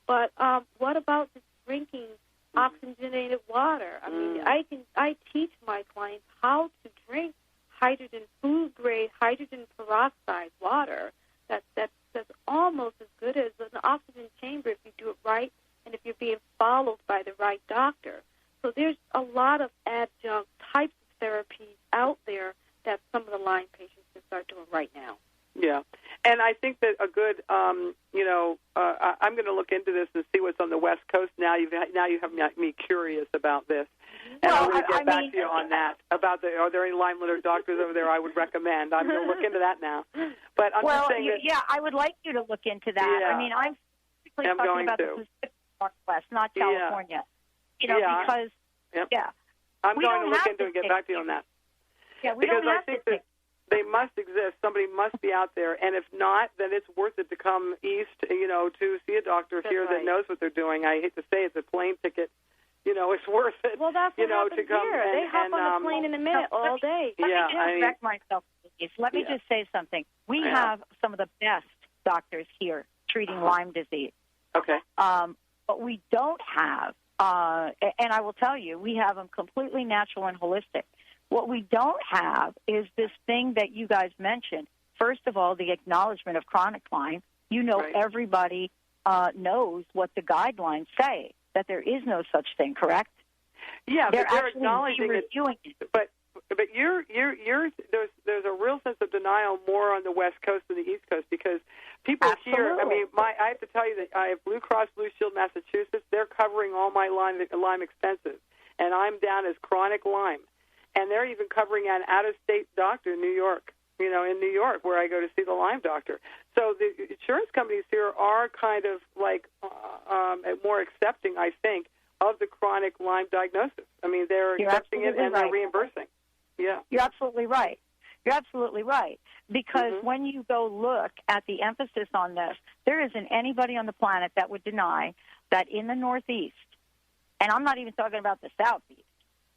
But what about just drinking oxygenated water? I mean, I teach my clients how to drink food grade hydrogen peroxide water. That's almost as good as an oxygen chamber if you do it right and if you're being followed by the right doctor. So there's a lot of adjunct types of therapies out there that some of the Lyme patients can start doing right now. Yeah, and I think that a good, I'm going to look into this and see what's on the West Coast now. You have me curious about this, and I'm going to get back to you on that. Are there any Lyme-literate doctors over there I would recommend? I'm going to look into that now. But I'm just saying I would like you to look into that. Yeah. I mean, I'm talking about the Pacific Northwest, not California. Because I'm going to look into it and get back to you on that. Yeah, because I think that they must exist. Somebody must be out there, and if not, then it's worth it to come east, to see a doctor here that knows what they're doing. I hate to say it's a plane ticket. It's worth it. Well, that's what happens to come here. They hop on the plane in a minute all day. Let me just correct myself. Let me just say something. We have some of the best doctors here treating Lyme disease. Okay. But we don't have, and I will tell you, we have them completely natural and holistic. What we don't have is this thing that you guys mentioned. First of all, the acknowledgement of chronic Lyme. Everybody knows what the guidelines say, that there is no such thing, correct? Yeah, they're acknowledging it. But there's a real sense of denial more on the West Coast than the East Coast, because people here, I have to tell you that I have Blue Cross Blue Shield Massachusetts. They're covering all my Lyme expenses, and I'm down as chronic Lyme. And they're even covering an out-of-state doctor in New York, in New York, where I go to see the Lyme doctor. So the insurance companies here are kind of like more accepting, I think, of the chronic Lyme diagnosis. I mean, they're accepting it and they're reimbursing. Yeah. You're absolutely right. You're absolutely right. Because when you go look at the emphasis on this, there isn't anybody on the planet that would deny that in the Northeast, and I'm not even talking about the Southeast,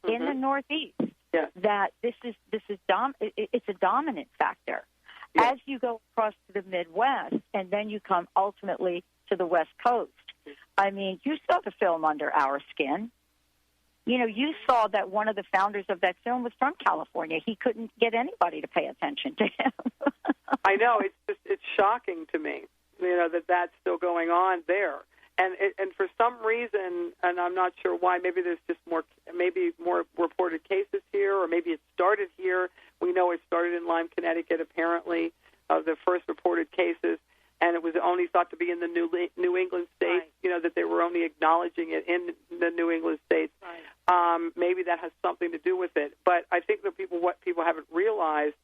in the Northeast, that it's a dominant factor. As you go across to the Midwest, and then you come ultimately to the West Coast, I mean, you saw the film Under Our Skin. You saw that one of the founders of that film was from California. He couldn't get anybody to pay attention to him. I know. It's shocking to me, that that's still going on there. And for some reason, and I'm not sure why, maybe there's just more reported cases here, or maybe it started here. We know it started in Lyme, Connecticut, apparently, of the first reported cases, and it was only thought to be in the New England states, that they were only acknowledging it in the New England states. Right. Maybe that has something to do with it. But I think that what people haven't realized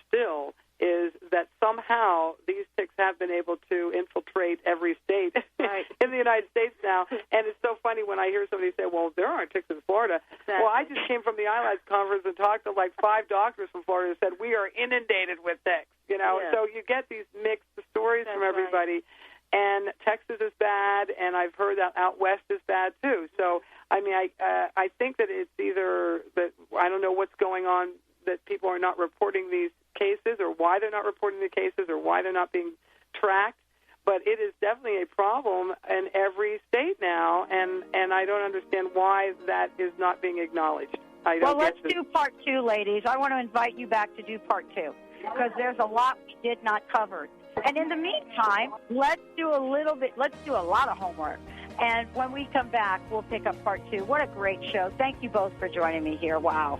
still is that somehow these ticks have been able to infiltrate every state in the United States now, and it's so funny when I hear somebody say, well, there aren't ticks in Florida. Exactly. Well, I just came from the ILADS conference and talked to like 5 doctors from Florida who said, we are inundated with ticks, you know. Yeah. So you get these mixed stories from everybody. Right. And Texas is bad, and I've heard that out west is bad too. So, I mean, I think that it's either that I don't know what's going on, that people are not reporting these cases, or why they're not reporting the cases, or why they're not being tracked. But it is definitely a problem in every state now, and I don't understand why that is not being acknowledged. Well, let's do part 2, ladies. I want to invite you back to do part 2, because there's a lot we did not cover. And in the meantime, let's do a lot of homework. And when we come back, we'll pick up part 2. What a great show. Thank you both for joining me here. Wow.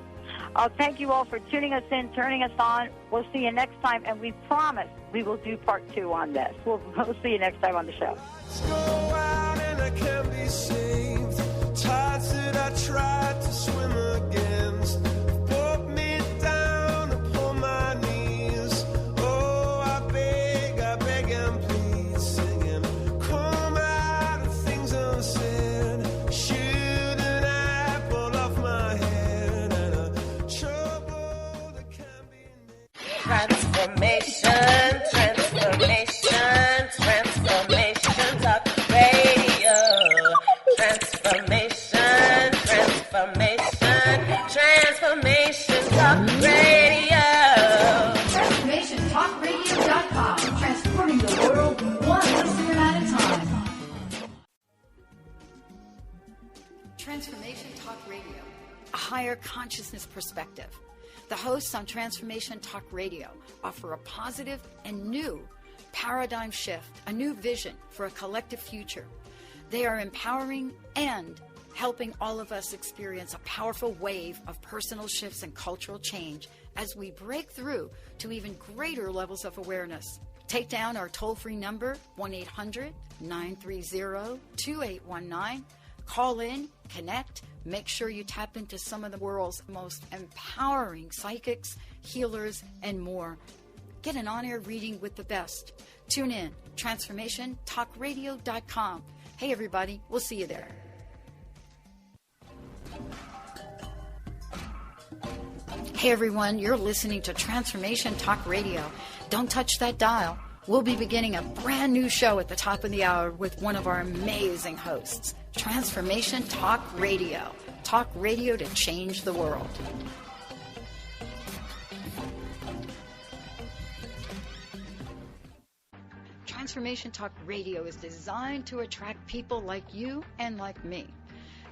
Thank you all for tuning us in, turning us on. We'll see you next time, and we promise we will do part 2 on this. We'll see you next time on the show. Let's go out and I can be saved. Tides that I tried to swim against brought me down upon my knees. Oh, I beg and please, singing, come out of things unsaid. Shoot an apple off my head and a trouble that can be made. Transformation, talk radio. Transformation, talk radio. TransformationTalkRadio.com, transforming the world one listener at a time. Transformation Talk Radio, a higher consciousness perspective. The hosts on Transformation Talk Radio offer a positive and new paradigm shift, a new vision for a collective future. They are empowering and helping all of us experience a powerful wave of personal shifts and cultural change as we break through to even greater levels of awareness. Take down our toll-free number, 1-800-930-2819. Call in, connect, make sure you tap into some of the world's most empowering psychics, healers, and more. Get an on-air reading with the best. Tune in, TransformationTalkRadio.com. Hey, everybody, we'll see you there. Hey, everyone, you're listening to Transformation Talk Radio. Don't touch that dial. We'll be beginning a brand new show at the top of the hour with one of our amazing hosts. Transformation Talk Radio. Talk radio to change the world. Transformation Talk Radio is designed to attract people like you and like me.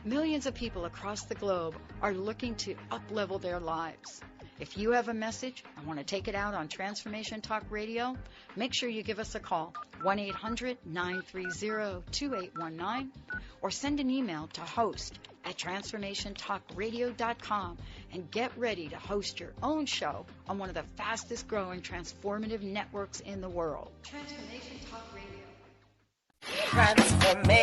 Millions of people across the globe are looking to up-level their lives. If you have a message and want to take it out on Transformation Talk Radio, make sure you give us a call, 1-800-930-2819, or send an email to host@transformationtalkradio.com and get ready to host your own show on one of the fastest growing transformative networks in the world. Transformation Talk Radio. Transformation.